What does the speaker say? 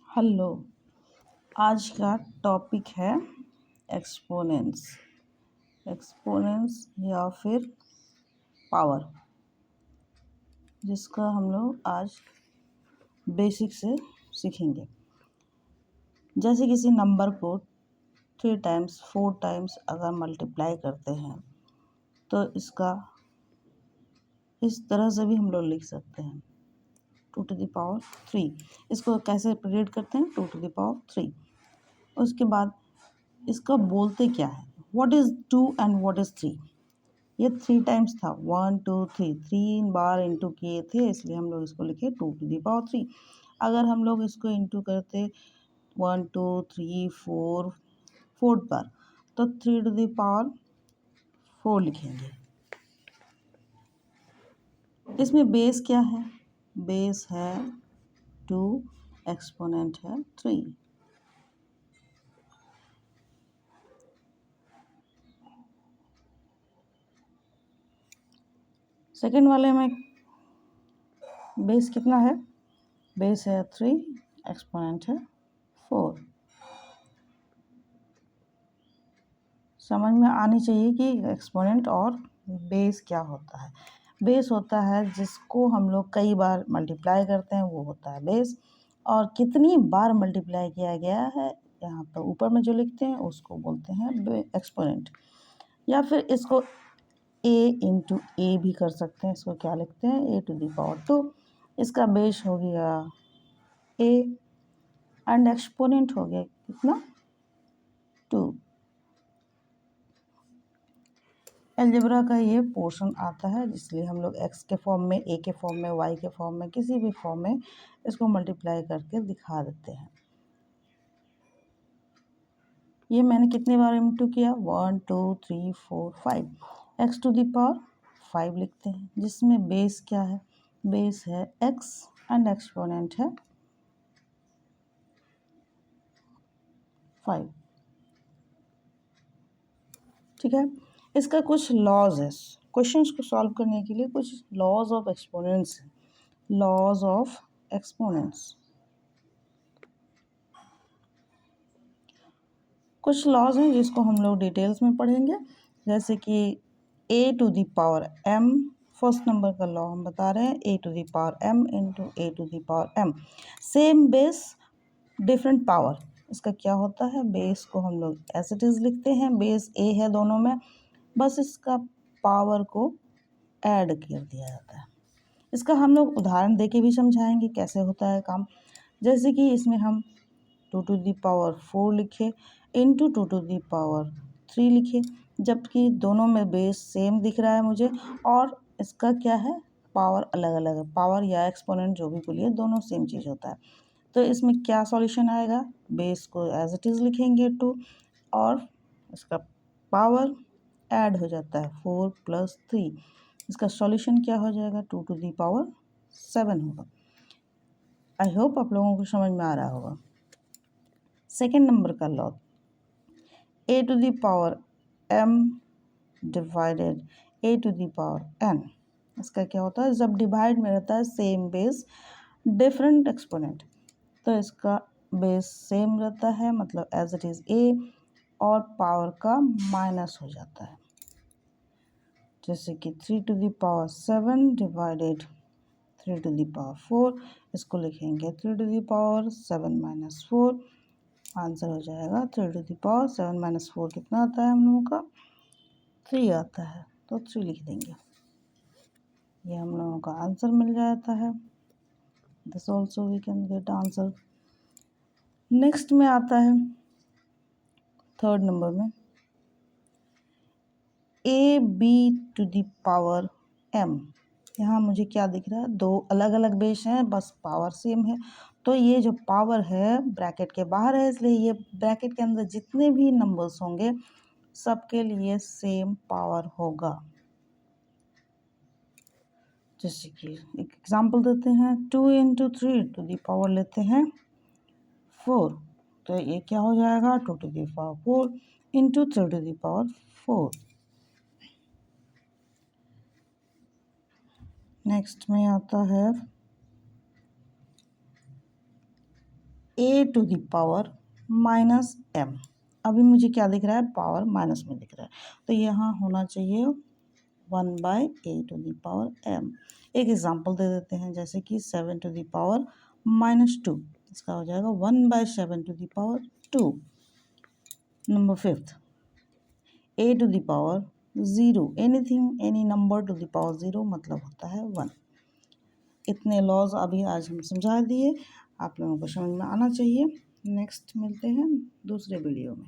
Hello. आज का topic है एक्सपोनेंट्स। एक्सपोनेंट्स या फिर पावर, जिसका हम लोग आज बेसिक से सीखेंगे। जैसे किसी नंबर को 3 टाइम्स 4 टाइम्स अगर मल्टीप्लाई करते हैं तो इसका इस तरह से भी हम लोग लिख सकते हैं 2 to the power 3। इसको कैसे रिप्रेजेंट करते हैं 2 to the power 3। उसके बाद इसका बोलते क्या है, what is 2 and what is 3। ये 3 टाइम्स था, 1 2 3, 3 बार इंटू किए थे, इसलिए हम लोग इसको लिखे 2 to the power 3। अगर हम लोग इसको इंटू करते 1 2 3 4 4 बार तो 3 to the power 4 लिखेंगे। इसमें बेस क्या है, बेस है 2, एक्सपोनेंट है 3। सेकेंड वाले में बेस कितना है, बेस है 3, एक्सपोनेंट है 4। समझ में आनी चाहिए कि एक्सपोनेंट और बेस क्या होता है। बेस होता है जिसको हम लोग कई बार मल्टीप्लाई करते हैं, वो होता है बेस। और कितनी बार मल्टीप्लाई किया गया है यहाँ पर ऊपर में जो लिखते हैं उसको बोलते हैं एक्सपोनेंट। या फिर इसको a इंटू ए भी कर सकते हैं। इसको क्या लिखते हैं, a to the power 2। इसका बेस हो गया a एंड एक्सपोनेंट हो गया कितना, 2। अलजेब्रा का ये पोर्शन आता है, इसलिए हम लोग x के फॉर्म में, a के फॉर्म में, y के फॉर्म में, किसी भी फॉर्म में इसको मल्टीप्लाई करके दिखा देते हैं। ये मैंने कितने बार इंटू किया, 1 2 3 4 5, x टू दी पावर 5 लिखते हैं, जिसमें बेस क्या है, बेस है x एंड एक्सपोनेंट है 5। ठीक है। इसका कुछ लॉज है, क्वेश्चंस को सॉल्व करने के लिए कुछ लॉज ऑफ एक्सपोनेंट्स हैं। लॉज ऑफ एक्सपोनेंट्स, कुछ लॉज हैं जिसको हम लोग डिटेल्स में पढ़ेंगे। जैसे कि a to the power m, first number का लॉ हम बता रहे हैं, a to the power m into a to the power m, same base different power. इसका क्या होता है, बेस को हम लोग एज इट इज़ लिखते हैं, बेस a है दोनों में, बस इसका पावर को ऐड कर दिया जाता है। इसका हम लोग उदाहरण देके भी समझाएंगे कैसे होता है काम। जैसे कि इसमें हम 2 to the power 4 लिखे इंटू 2 to the power 3 लिखे, जबकि दोनों में बेस सेम दिख रहा है मुझे, और इसका क्या है, पावर अलग अलग है। पावर या एक्सपोनेंट जो भी बोलिए, दोनों सेम चीज़ होता है। तो इसमें क्या सॉल्यूशन आएगा, बेस को एज इट इज़ लिखेंगे 2, और इसका पावर ऐड हो जाता है 4 + 3। इसका सॉल्यूशन क्या हो जाएगा, 2 to the power 7 होगा। आई होप आप लोगों को समझ में आ रहा होगा। सेकेंड नंबर का law, a to the power m divided a to the power n। इसका क्या होता है, जब डिवाइड में रहता है सेम बेस डिफरेंट एक्सपोनेंट, तो इसका बेस सेम रहता है, मतलब एज इट इज़ a, और पावर का माइनस हो जाता है। जैसे कि 3 to the power 7 divided 3 to the power 4, इसको लिखेंगे 3 to the power 7 - 4। आंसर हो जाएगा 3 to the power 7 - 4 कितना आता है हम लोगों का, 3 आता है, तो 3 लिख देंगे। ये हम लोगों का आंसर मिल जाता है। This also we can get answer. Next में आता है थर्ड नंबर में ab to the power m। यहाँ मुझे क्या दिख रहा है, दो अलग अलग बेस हैं, बस पावर सेम है। तो ये जो पावर है ब्रैकेट के बाहर है, इसलिए ये ब्रैकेट के अंदर जितने भी नंबर्स होंगे सबके लिए सेम पावर होगा। जैसे कि एक एग्जांपल देते हैं, 2 × 3 टू दी पावर लेते हैं 4, तो ये क्या हो जाएगा, 2 to the power 4 into 3 to the power 4। Next में आता है a to the power minus M. अभी मुझे क्या दिख रहा है, पावर माइनस में दिख रहा है, तो यहाँ होना चाहिए 1/a⁴m। एक एग्जांपल दे देते हैं, जैसे कि 7⁻², इसका हो जाएगा 1/7⁻²। Number 5, a⁻0, anything any number two the power 0 मतलब होता है 1। इतने लॉज अभी आज हम समझा दिए, आप लोगों को समझ में आना चाहिए। नेक्स्ट मिलते हैं दूसरे वीडियो में।